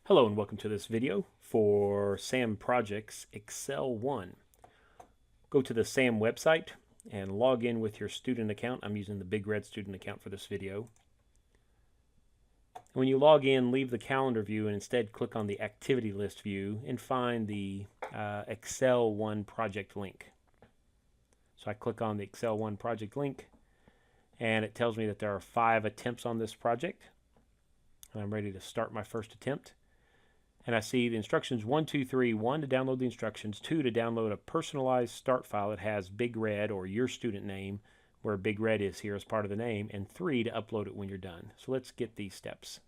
Hello and welcome to this video for SAM Projects Excel 1. Go to the SAM website and log in with your student account. I'm using the Big Red student account for this video. When you log in, leave the calendar view and instead click on the activity list view and find the Excel 1 project link. So I click on the Excel 1 project link and it tells me that there are 5 attempts on this project. And I'm ready to start my first attempt. And I see the instructions 1, 2, 3, 1 to download the instructions, 2 to download a personalized start file that has Big Red or your student name, where Big Red is here as part of the name, and 3 to upload it when you're done. So let's get these steps.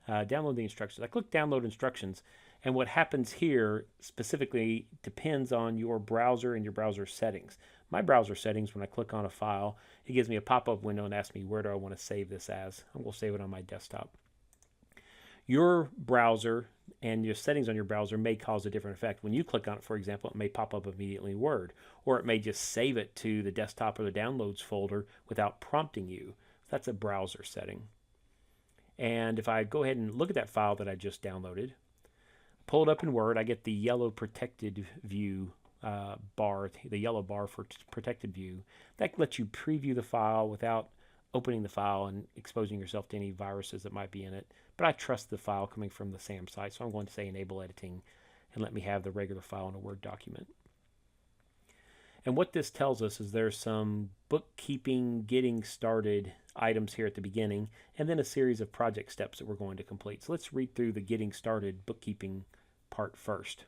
Download the instructions. I click download instructions, and what happens here specifically depends on your browser and your browser settings. My browser settings, when I click on a file, it gives me a pop-up window and asks me where do I want to save this as. I'm going to save it on my desktop. Your browser and your settings on your browser may cause a different effect. When you click on it, for example, it may pop up immediately in Word, or it may just save it to the desktop or the downloads folder without prompting you. That's a browser setting. And if I go ahead and look at that file that I just downloaded, pull it up in Word, I get the yellow protected view bar, the yellow bar for protected view. That lets you preview the file without opening the file and exposing yourself to any viruses that might be in it. But I trust the file coming from the SAM site, so I'm going to say enable editing and let me have the regular file in a Word document. And what this tells us is there's some bookkeeping getting started items here at the beginning, and then a series of project steps that we're going to complete. So let's read through the getting started bookkeeping part first.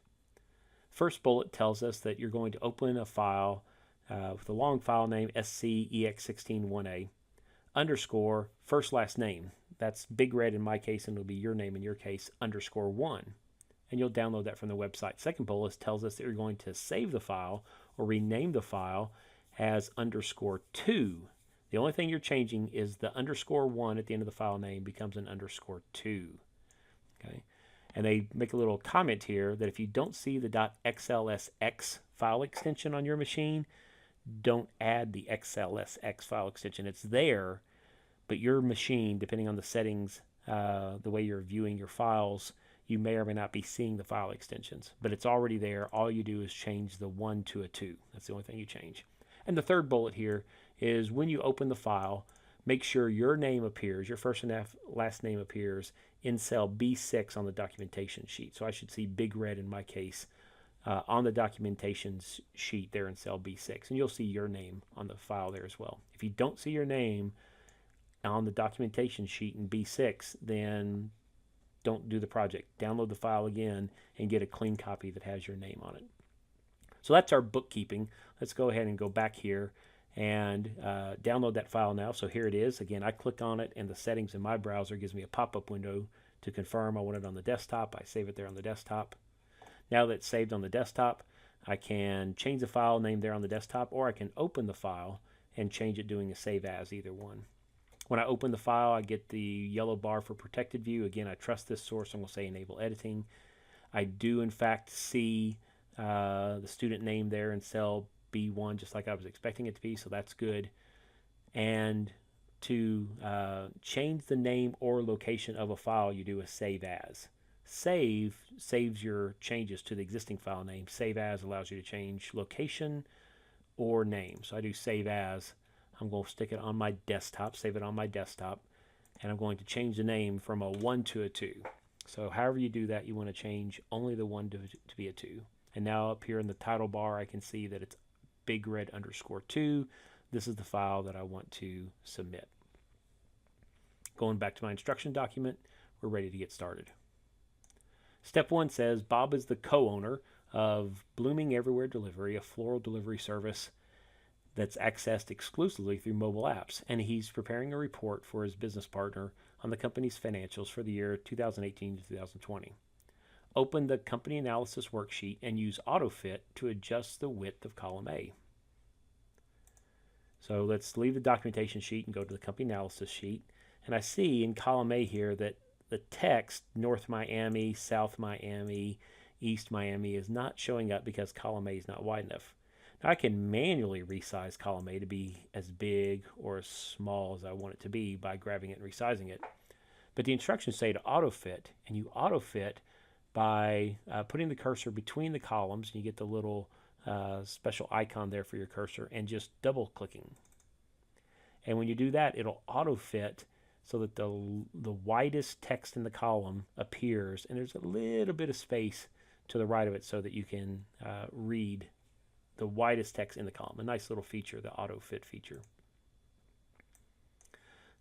First bullet tells us that you're going to open a file with a long file name SCEX161A. Underscore first last name. That's Big Red in my case, and it'll be your name in your case, underscore 1. And you'll download that from the website. Second bullet tells us that you're going to save the file or rename the file as underscore 2. The only thing you're changing is the underscore 1 at the end of the file name becomes an underscore 2. Okay. And they make a little comment here that if you don't see the .xlsx file extension on your machine, don't add the XLSX file extension. It's there, but your machine, depending on the settings, the way you're viewing your files, you may or may not be seeing the file extensions. But it's already there. All you do is change the 1 to a 2. That's the only thing you change. And the third bullet here is when you open the file, make sure your name appears, your first and last name appears in cell B6 on the documentation sheet. So I should see Big Red in my case on the documentation sheet there in cell B6, and you'll see your name on the file there as well. If you don't see your name on the documentation sheet in B6, then don't do the project. Download the file again and get a clean copy that has your name on it. So that's our bookkeeping. Let's go ahead and go back here and download that file now. So here it is. Again, I click on it, and the settings in my browser gives me a pop-up window to confirm I want it on the desktop. I save it there on the desktop. Now that it's saved on the desktop, I can change the file name there on the desktop, or I can open the file and change it doing a save as, either one. When I open the file, I get the yellow bar for protected view. Again, I trust this source. I'm going to say enable editing. I do, in fact, see the student name there in cell B1, just like I was expecting it to be, so that's good. And to change the name or location of a file, you do a save as. Save saves your changes to the existing file name. Save as allows you to change location or name. So I do save as. I'm going to stick it on my desktop, save it on my desktop, and I'm going to change the name from a 1 to a 2. So however you do that, you want to change only the 1 to be a 2. And now up here in the title bar, I can see that it's Big Red underscore 2. This is the file that I want to submit. Going back to my instruction document, we're ready to get started. Step 1 says Bob is the co-owner of Blooming Everywhere Delivery, a floral delivery service that's accessed exclusively through mobile apps, and he's preparing a report for his business partner on the company's financials for the year 2018 to 2020. Open the company analysis worksheet and use Autofit to adjust the width of column A. So let's leave the documentation sheet and go to the company analysis sheet, and I see in column A here that the text North Miami, South Miami, East Miami is not showing up because column A is not wide enough. Now I can manually resize column A to be as big or as small as I want it to be by grabbing it and resizing it. But the instructions say to autofit, and you autofit by putting the cursor between the columns. You get the little special icon there for your cursor, and just double clicking. And when you do that, it'll auto fit so that the widest text in the column appears, and there's a little bit of space to the right of it so that you can read the widest text in the column. A nice little feature, the auto fit feature.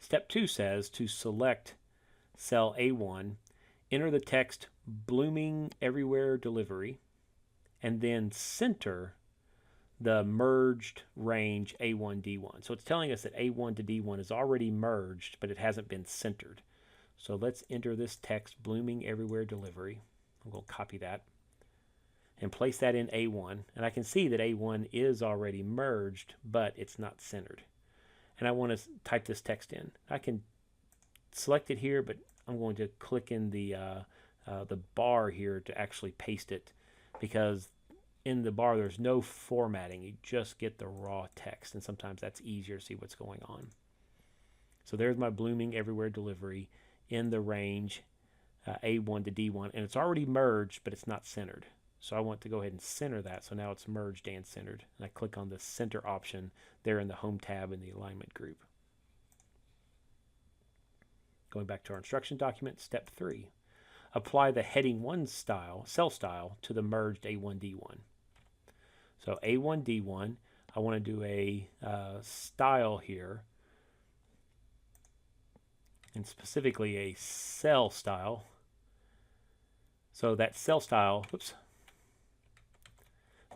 Step 2 says to select cell A1, enter the text blooming everywhere delivery, and then center the merged range A1, D1. So it's telling us that A1 to D1 is already merged, but it hasn't been centered. So let's enter this text, blooming everywhere delivery. I'm going to copy that and place that in A1. And I can see that A1 is already merged, but it's not centered. And I want to type this text in. I can select it here, but I'm going to click in the bar here to actually paste it, because in the bar there's no formatting. You just get the raw text, and sometimes that's easier to see what's going on. So there's my blooming everywhere delivery in the range A1 to D1, and it's already merged, but it's not centered. So I want to go ahead and center that, so now it's merged and centered. And I click on the center option there in the home tab in the alignment group. Going back to our instruction document, step 3. Apply the heading 1 style, cell style, to the merged A1, D1. So A1, D1, I want to do a style here, and specifically a cell style. So that cell style,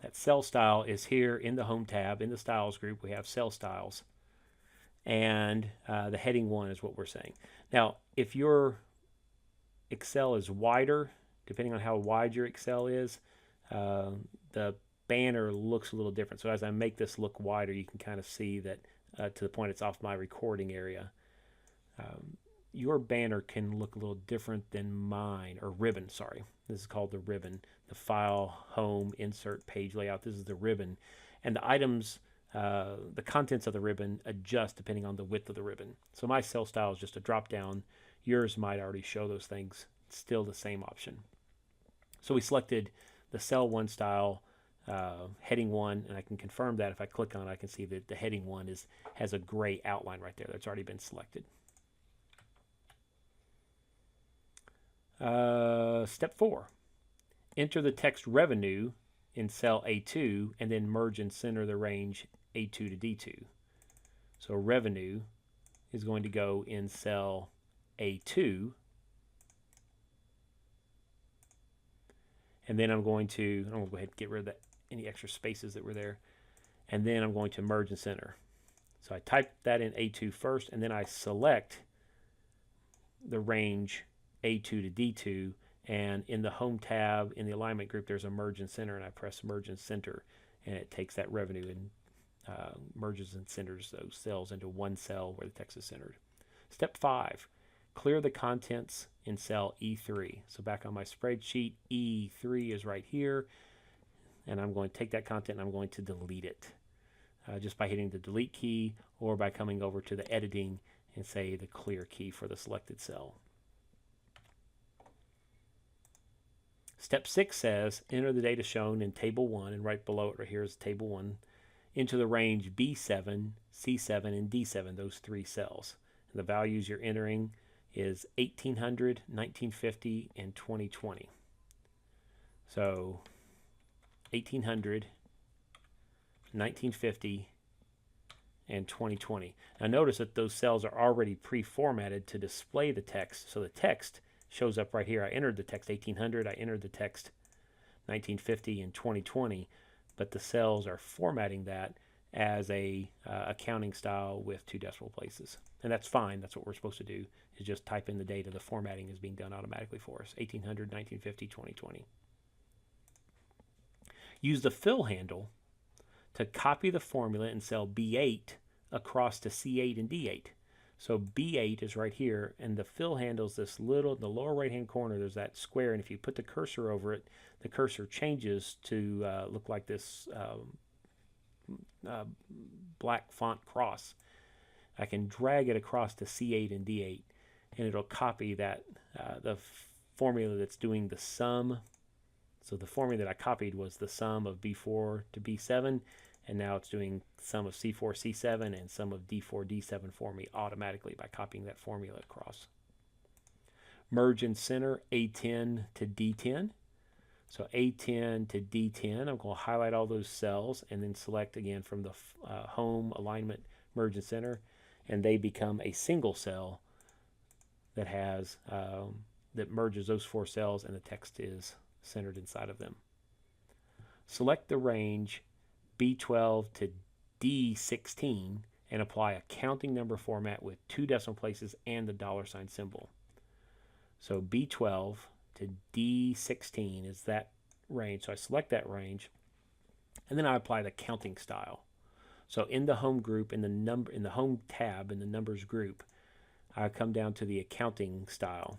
that cell style is here in the home tab. In the styles group, we have cell styles, and the heading 1 is what we're saying. Now, if your Excel is wider, depending on how wide your Excel is, the banner looks a little different. So as I make this look wider, you can kind of see that to the point it's off my recording area. Your banner can look a little different than mine, or ribbon, sorry. This is called the ribbon. The file, home, insert, page layout. This is the ribbon. And the items, the contents of the ribbon adjust depending on the width of the ribbon. So my cell style is just a drop down. Yours might already show those things. It's still the same option. So we selected the cell 1 style, heading 1, and I can confirm that if I click on it, I can see that the heading 1 has a gray outline right there that's already been selected. Step 4. Enter the text revenue in cell A2 and then merge and center the range A2 to D2. So revenue is going to go in cell A2, and then I'm going to go ahead and get rid of any extra spaces that were there, and then I'm going to merge and center. So I type that in A2 first, and then I select the range A2 to D2, and in the home tab in the alignment group there's a merge and center, and I press merge and center, and it takes that revenue and merges and centers those cells into one cell where the text is centered. Step 5, clear the contents in cell E3. So back on my spreadsheet, E3 is right here, and I'm going to take that content and I'm going to delete it just by hitting the delete key, or by coming over to the editing and say the clear key for the selected cell. Step 6 says enter the data shown in table 1, and right below it right here is table 1, into the range B7, C7, and D7, those 3 cells. And the values you're entering is 1800, 1950, and 2020. So 1800, 1950, and 2020. Now notice that those cells are already pre-formatted to display the text. So the text shows up right here. I entered the text 1800, I entered the text 1950 and 2020, but the cells are formatting that as a accounting style with 2 decimal places. And that's fine. That's what we're supposed to do, is just type in the data. The formatting is being done automatically for us. 1800, 1950, 2020. Use the fill handle to copy the formula in cell B8 across to C8 and D8. So B8 is right here, and the fill handle is this little, in the lower right hand corner, there's that square, and if you put the cursor over it, the cursor changes to look like this black font cross. I can drag it across to C8 and D8, and it'll copy that the formula that's doing the sum. So the formula that I copied was the sum of B4 to B7, and now it's doing sum of C4, C7, and sum of D4, D7 for me automatically by copying that formula across. Merge and center A10 to D10. So A10 to D10, I'm going to highlight all those cells and then select again from the home, alignment, merge and center, and they become a single cell that has that merges those 4 cells, and the text is centered inside of them. Select the range B12 to D16 and apply a counting number format with 2 decimal places and the $ symbol. So B12 to D16 is that range. So I select that range, and then I apply the counting style. So in the home group, in the home tab, in the numbers group, I come down to the accounting style,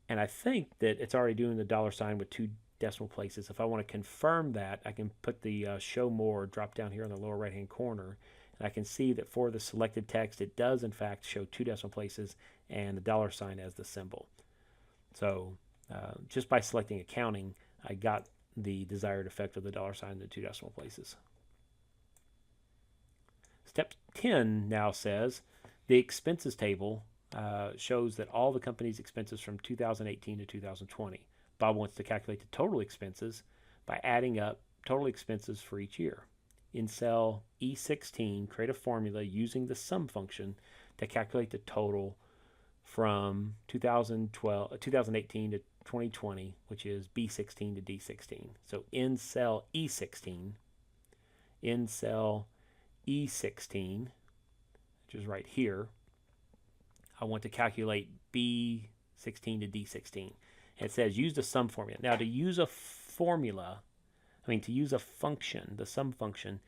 and I think that it's already doing the $ with 2 decimal places. If I want to confirm that, I can put the show more drop down here in the lower right hand corner, and I can see that for the selected text it does in fact show 2 decimal places and the $ as the symbol. So just by selecting accounting, I got the desired effect of the $ and the 2 decimal places. Step 10 now says the expenses table shows that all the company's expenses from 2018 to 2020. Bob wants to calculate the total expenses by adding up total expenses for each year. In cell E16, create a formula using the sum function to calculate the total from 2018 to 2020, which is B16 to D16. So in cell E16, which is right here, I want to calculate B16 to D16. And it says use the sum formula. Now to use a formula, to use a function, the sum function,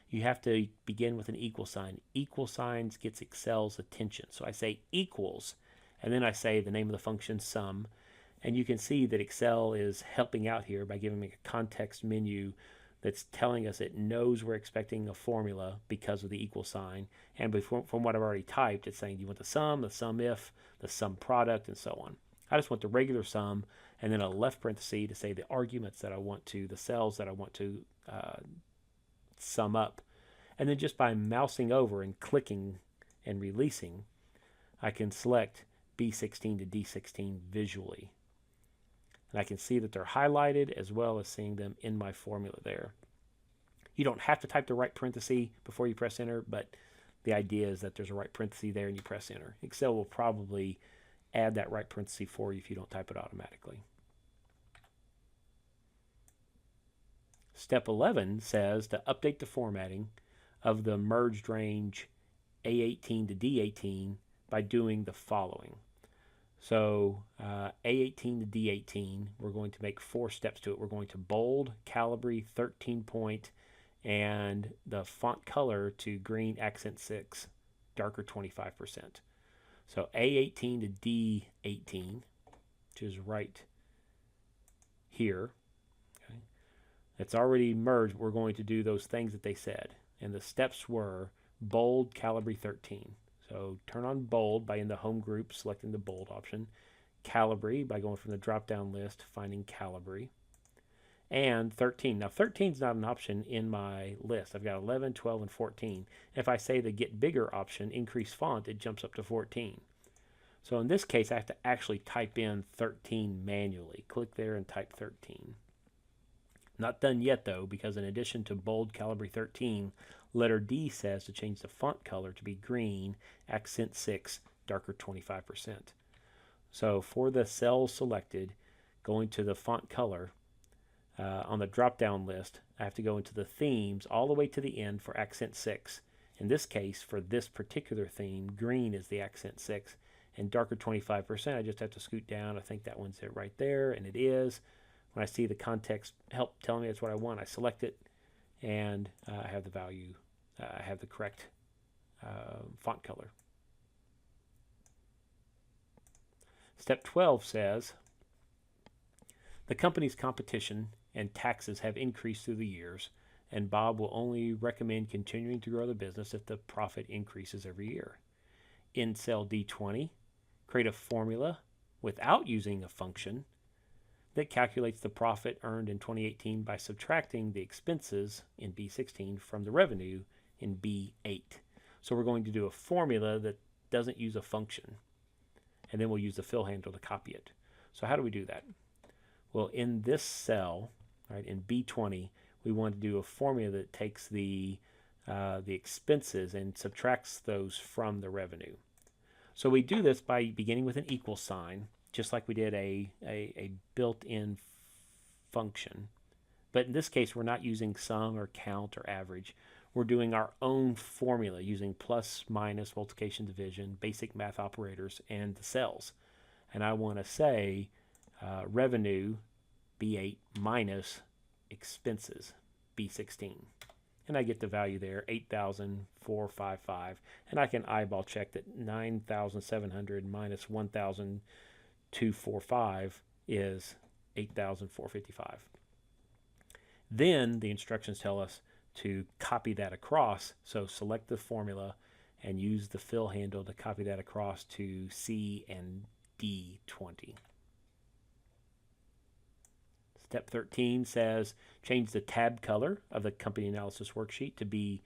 you have to begin with an equal sign. Equal signs gets Excel's attention. So I say equals, and then I say the name of the function sum. And you can see that Excel is helping out here by giving me a context menu that's telling us it knows we're expecting a formula because of the equal sign. And from what I've already typed, it's saying, do you want the sum if, the sum product, and so on. I just want the regular sum, and then a left parenthesis to say the arguments that I want to, the cells that I want to sum up. And then just by mousing over and clicking and releasing, I can select B16 to D16 visually. And I can see that they're highlighted as well as seeing them in my formula there. You don't have to type the right parenthesis before you press enter, but the idea is that there's a right parenthesis there and you press enter. Excel will probably add that right parenthesis for you if you don't type it automatically. Step 11 says to update the formatting of the merged range A18 to D18 by doing the following. So A18 to D18, we're going to make 4 steps to it. We're going to bold, Calibri, 13 point, and the font color to green accent 6, darker 25%. So A18 to D18, which is right here. Okay. It's already merged. We're going to do those things that they said. And the steps were bold, Calibri 13. So turn on bold by in the home group, selecting the bold option. Calibri by going from the drop-down list, finding Calibri. And 13. Now 13 is not an option in my list. I've got 11, 12, and 14. If I say the get bigger option, increase font, it jumps up to 14. So in this case, I have to actually type in 13 manually. Click there and type 13. Not done yet though, because in addition to bold, Calibri 13, letter D says to change the font color to be green, accent 6, darker 25%. So for the cells selected, going to the font color, on the drop-down list, I have to go into the themes all the way to the end for accent 6. In this case, for this particular theme, green is the accent 6, and darker 25%, I just have to scoot down. I think that one's it right there, and it is. When I see the context help telling me that's what I want, I select it, and I have the value. I have the correct font color. Step 12 says, the company's competition and taxes have increased through the years, and Bob will only recommend continuing to grow the business if the profit increases every year. In cell D20, create a formula without using a function that calculates the profit earned in 2018 by subtracting the expenses in B16 from the revenue in B8. So we're going to do a formula that doesn't use a function, and then we'll use the fill handle to copy it. So how do we do that? Well, in this cell, right, in B20, we want to do a formula that takes the expenses and subtracts those from the revenue. So we do this by beginning with an equal sign, just like we did a built-in function. But in this case, we're not using sum or count or average. We're doing our own formula using plus, minus, multiplication, division, basic math operators, and the cells. And I want to say revenue B8 minus expenses B16. And I get the value there, 8,455. And I can eyeball check that 9,700 minus 1,245 is 8,455. Then the instructions tell us to copy that across. So select the formula and use the fill handle to copy that across to C and D20. Step 13 says change the tab color of the company analysis worksheet to be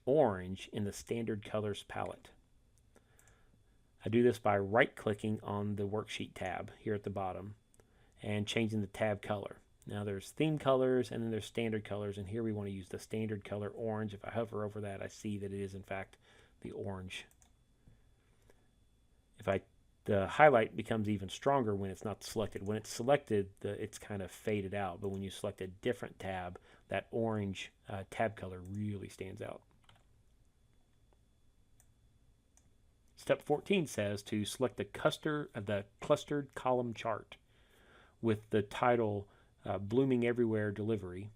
orange in the standard colors palette. I do this by right-clicking on the worksheet tab here at the bottom and changing the tab color. Now there's theme colors and then there's standard colors, and here we want to use the standard color orange. If I hover over that, I see that it is in fact the orange. The highlight becomes even stronger when it's not selected. When it's selected, it's kind of faded out, but when you select a different tab, that orange tab color really stands out. Step 14 says to select the clustered column chart with the title Blooming Everywhere Delivery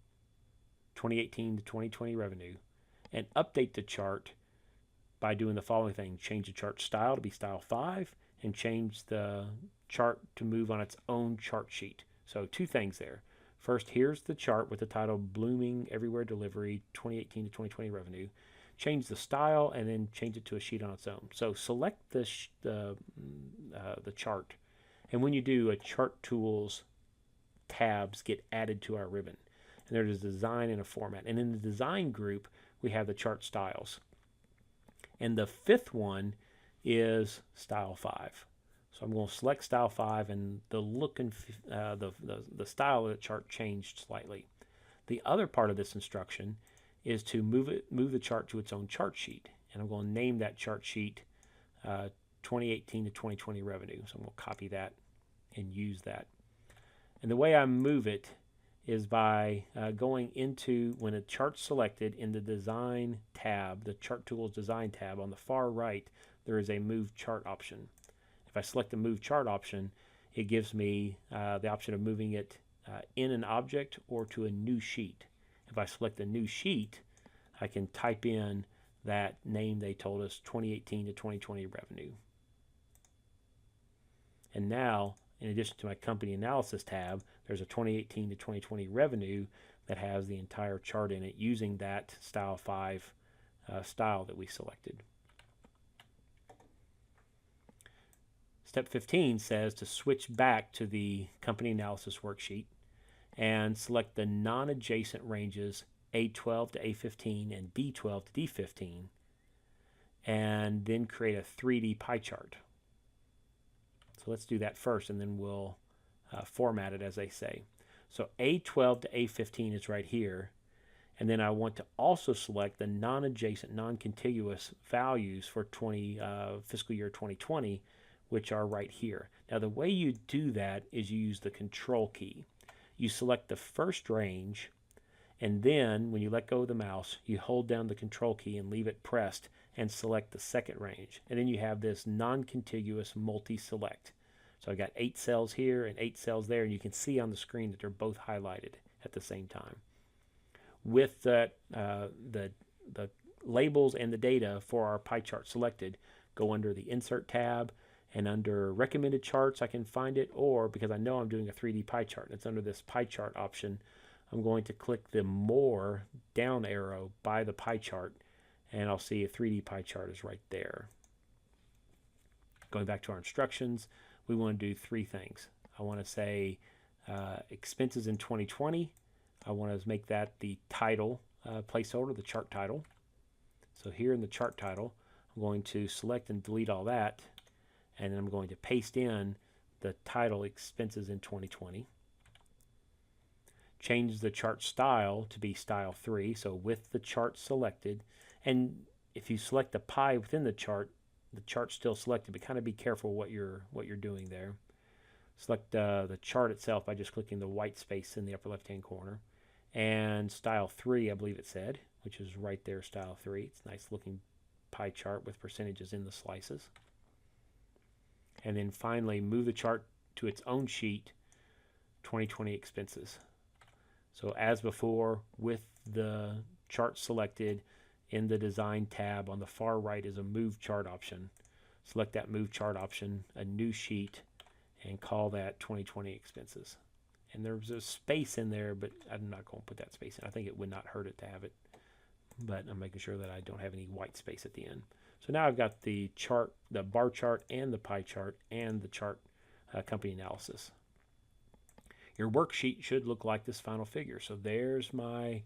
2018 to 2020 Revenue, and update the chart by doing the following thing. Change the chart style to be style 5, and change the chart to move on its own chart sheet. So two things there. First, here's the chart with the title Blooming Everywhere Delivery 2018 to 2020 Revenue. Change the style and then change it to a sheet on its own. So select the chart, and when you do, a chart tools tabs get added to our ribbon. And there's a design and a format. And in the design group, we have the chart styles. And the fifth one is style 5. So I'm going to select style 5, and the look and the style of the chart changed slightly. The other part of this instruction is to move the chart to its own chart sheet, and I'm going to name that chart sheet 2018 to 2020 Revenue. So I'm going to copy that and use that. And the way I move it is by going into, when a chart's selected, in the design tab, the chart tools design tab on the far right, there is a move chart option. If I select the move chart option, it gives me the option of moving it in an object or to a new sheet. If I select a new sheet, I can type in that name they told us, 2018 to 2020 Revenue. And now, in addition to my company analysis tab, there's a 2018 to 2020 Revenue that has the entire chart in it using that style 5 style that we selected. Step 15 says to switch back to the company analysis worksheet and select the non-adjacent ranges A12 to A15 and D12 to D15, and then create a 3D pie chart. So let's do that first, and then we'll format it as they say. So A12 to A15 is right here, and then I want to also select the non-adjacent, non-contiguous values for fiscal year 2020, which are right here. Now the way you do that is you use the control key. You select the first range, and then when you let go of the mouse, you hold down the control key and leave it pressed and select the second range. And then you have this non-contiguous multi-select. So I've got 8 cells here and 8 cells there, and you can see on the screen that they're both highlighted at the same time. With the labels and the data for our pie chart selected, go under the Insert tab, and under Recommended Charts I can find it, or because I know I'm doing a 3D pie chart, it's under this pie chart option, I'm going to click the More down arrow by the pie chart, and I'll see a 3D pie chart is right there. Going back to our instructions, we want to do three things. I want to say expenses in 2020. I want to make that the title placeholder, the chart title. So here in the chart title, I'm going to select and delete all that, and then I'm going to paste in the title expenses in 2020. Change the chart style to be style 3, so with the chart selected. And if you select the pie within the chart's still selected, but kind of be careful what you're doing there. Select the chart itself by just clicking the white space in the upper left-hand corner. And style 3, I believe it said, which is right there, style 3. It's a nice looking pie chart with percentages in the slices. And then finally, move the chart to its own sheet, 2020 expenses. So as before, with the chart selected, in the design tab on the far right is a move chart option. Select that move chart option, a new sheet, and call that 2020 expenses. And there's a space in there, but I'm not going to put that space in. I think it would not hurt it to have it, but I'm making sure that I don't have any white space at the end. So now I've got the chart, the bar chart and the pie chart and the chart company analysis. Your worksheet should look like this final figure. So there's my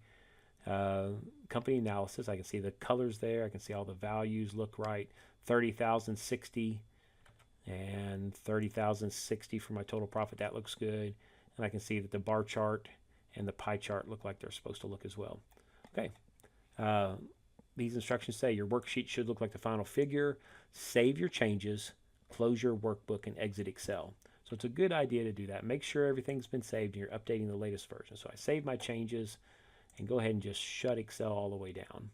company analysis. I can see the colors there. I can see all the values look right. 30,060 and 30,060 for my total profit. That looks good. And I can see that the bar chart and the pie chart look like they're supposed to look as well. Okay. These instructions say your worksheet should look like the final figure. Save your changes, close your workbook, and exit Excel. So it's a good idea to do that. Make sure everything's been saved and you're updating the latest version. So I save my changes and go ahead and just shut Excel all the way down.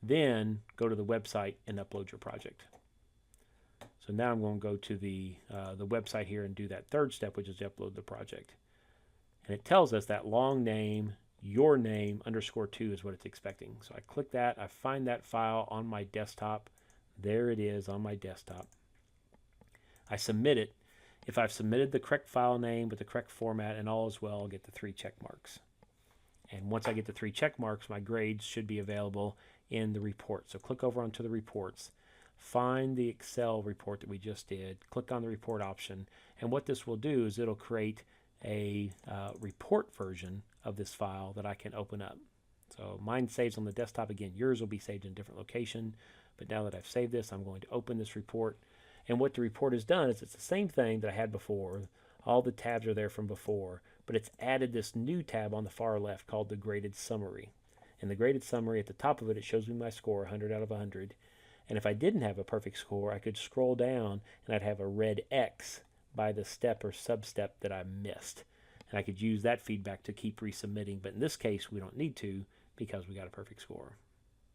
Then go to the website and upload your project. So now I'm going to go to the website here and do that third step, which is to upload the project. And it tells us that long name, your name _2 is what it's expecting. So I click that. I find that file on my desktop. There it is on my desktop. I submit it. If I've submitted the correct file name with the correct format and all is well, I'll get the 3 check marks. And once I get the 3 check marks, my grades should be available in the report. So click over onto the reports, find the Excel report that we just did, click on the report option, and what this will do is it'll create a report version of this file that I can open up. So mine saves on the desktop. Again, yours will be saved in a different location, but now that I've saved this, I'm going to open this report. And what the report has done is it's the same thing that I had before. All the tabs are there from before, but it's added this new tab on the far left called the graded summary. And the graded summary, at the top of it, it shows me my score, 100 out of 100. And if I didn't have a perfect score, I could scroll down and I'd have a red X by the step or sub-step that I missed. And I could use that feedback to keep resubmitting. But in this case, we don't need to because we got a perfect score.